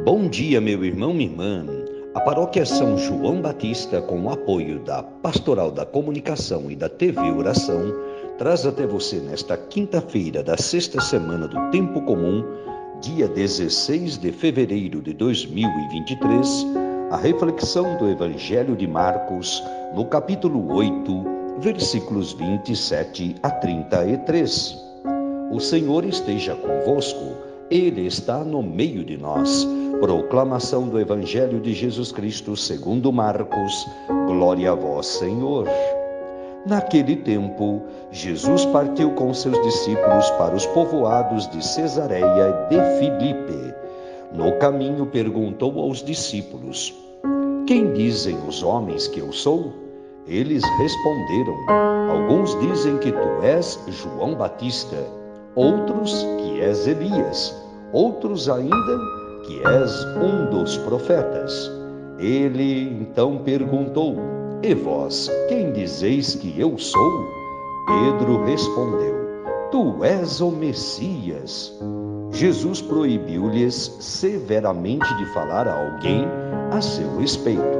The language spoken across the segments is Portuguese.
Bom dia, meu irmão, minha irmã. A Paróquia São João Batista, com o apoio da Pastoral da Comunicação e da TV Oração, traz até você nesta quinta-feira da sexta semana do Tempo Comum, dia 16 de fevereiro de 2023, a reflexão do Evangelho de Marcos, no capítulo 8, versículos 27 a 33. O Senhor esteja convosco, Ele está no meio de nós. Proclamação do Evangelho de Jesus Cristo segundo Marcos. Glória a vós, Senhor. Naquele tempo, Jesus partiu com seus discípulos para os povoados de Cesareia de Filipe. No caminho perguntou aos discípulos: Quem dizem os homens que eu sou? Eles responderam: Alguns dizem que tu és João Batista, outros que és Elias, outros ainda que és um dos profetas. Ele então perguntou: E vós, quem dizeis que eu sou? Pedro respondeu: Tu és o Messias. Jesus proibiu-lhes severamente de falar a alguém a seu respeito.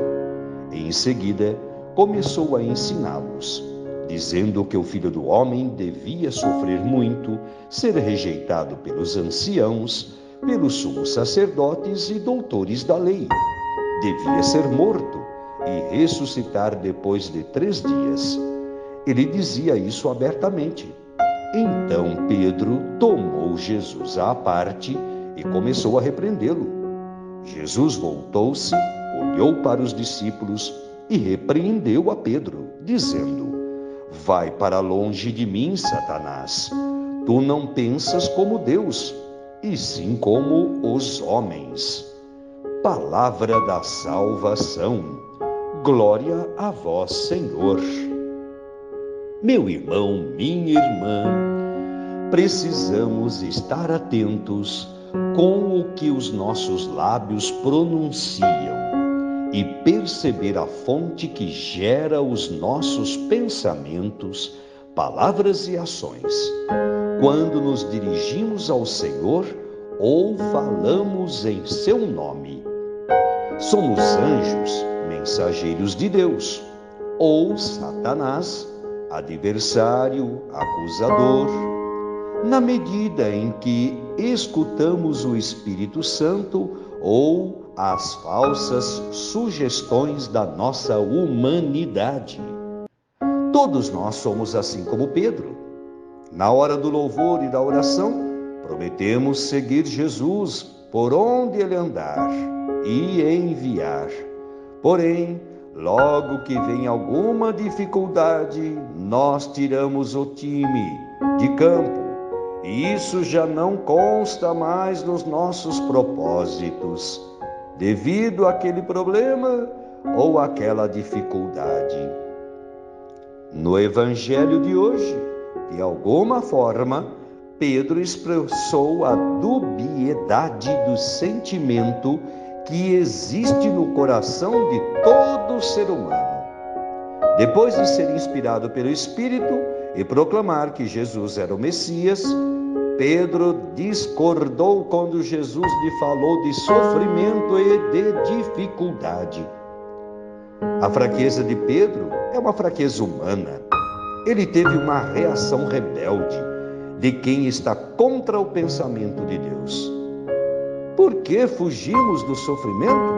Em seguida, começou a ensiná-los, dizendo que o Filho do Homem devia sofrer muito, ser rejeitado pelos anciãos, pelos sumos sacerdotes e doutores da lei. Devia ser morto e ressuscitar depois de 3 dias. Ele dizia isso abertamente. Então Pedro tomou Jesus à parte e começou a repreendê-lo. Jesus voltou-se, olhou para os discípulos e repreendeu a Pedro, dizendo: Vai para longe de mim, Satanás. Tu não pensas como Deus, e sim como os homens. Palavra da salvação. Glória a vós, Senhor. Meu irmão, minha irmã, precisamos estar atentos com o que os nossos lábios pronunciam e perceber a fonte que gera os nossos pensamentos, palavras e ações, quando nos dirigimos ao Senhor ou falamos em seu nome. Somos anjos, mensageiros de Deus, ou Satanás, adversário, acusador, na medida em que escutamos o Espírito Santo ou as falsas sugestões da nossa humanidade. Todos nós somos assim como Pedro. Na hora do louvor e da oração, prometemos seguir Jesus por onde ele andar e enviar. Porém, logo que vem alguma dificuldade, nós tiramos o time de campo e isso já não consta mais nos nossos propósitos, devido àquele problema ou àquela dificuldade. No Evangelho de hoje, de alguma forma, Pedro expressou a dubiedade do sentimento que existe no coração de todo ser humano. Depois de ser inspirado pelo Espírito e proclamar que Jesus era o Messias, Pedro discordou quando Jesus lhe falou de sofrimento e de dificuldade. A fraqueza de Pedro é uma fraqueza humana. Ele teve uma reação rebelde de quem está contra o pensamento de Deus. Por que fugimos do sofrimento?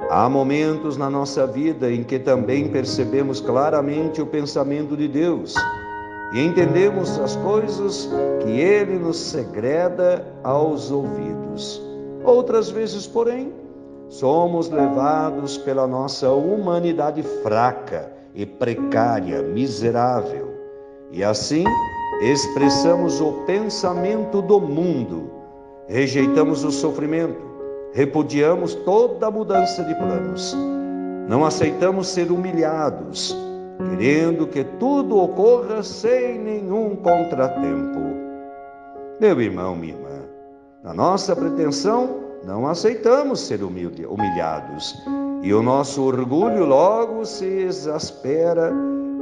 Há momentos na nossa vida em que também percebemos claramente o pensamento de Deus e entendemos as coisas que Ele nos segreda aos ouvidos. Outras vezes, porém, somos levados pela nossa humanidade fraca e precária, miserável, e assim expressamos o pensamento do mundo, rejeitamos o sofrimento, repudiamos toda mudança de planos, não aceitamos ser humilhados, querendo que tudo ocorra sem nenhum contratempo. Meu irmão, minha irmã, na nossa pretensão, não aceitamos ser humilhados, e o nosso orgulho logo se exaspera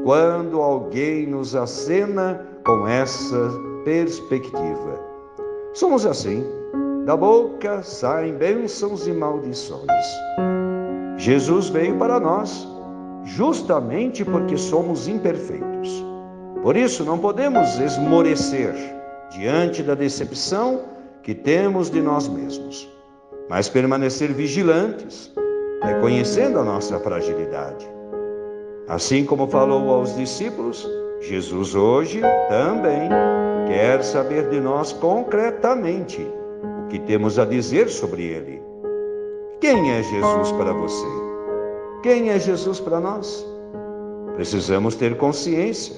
quando alguém nos acena com essa perspectiva. Somos assim, da boca saem bênçãos e maldições. Jesus veio para nós, justamente porque somos imperfeitos. Por isso, não podemos esmorecer diante da decepção que temos de nós mesmos, mas permanecer vigilantes, reconhecendo a nossa fragilidade. Assim como falou aos discípulos, Jesus hoje também quer saber de nós concretamente o que temos a dizer sobre Ele. Quem é Jesus para você? Quem é Jesus para nós? Precisamos ter consciência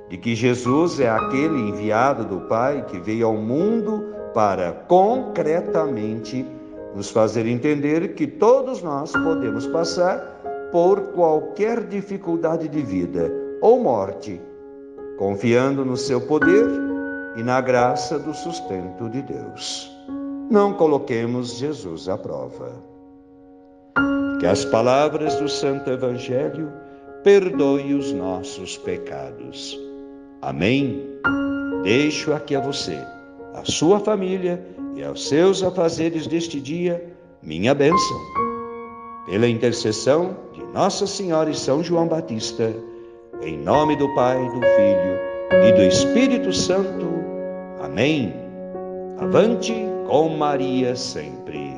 de que Jesus é aquele enviado do Pai que veio ao mundo para concretamente nos fazer entender que todos nós podemos passar por qualquer dificuldade de vida ou morte, confiando no seu poder e na graça do sustento de Deus. Não coloquemos Jesus à prova. Que as palavras do Santo Evangelho perdoem os nossos pecados. Amém? Deixo aqui a você, a sua família e aos seus afazeres deste dia, minha bênção. Pela intercessão de Nossa Senhora e São João Batista, em nome do Pai, do Filho e do Espírito Santo. Amém. Avante com Maria sempre.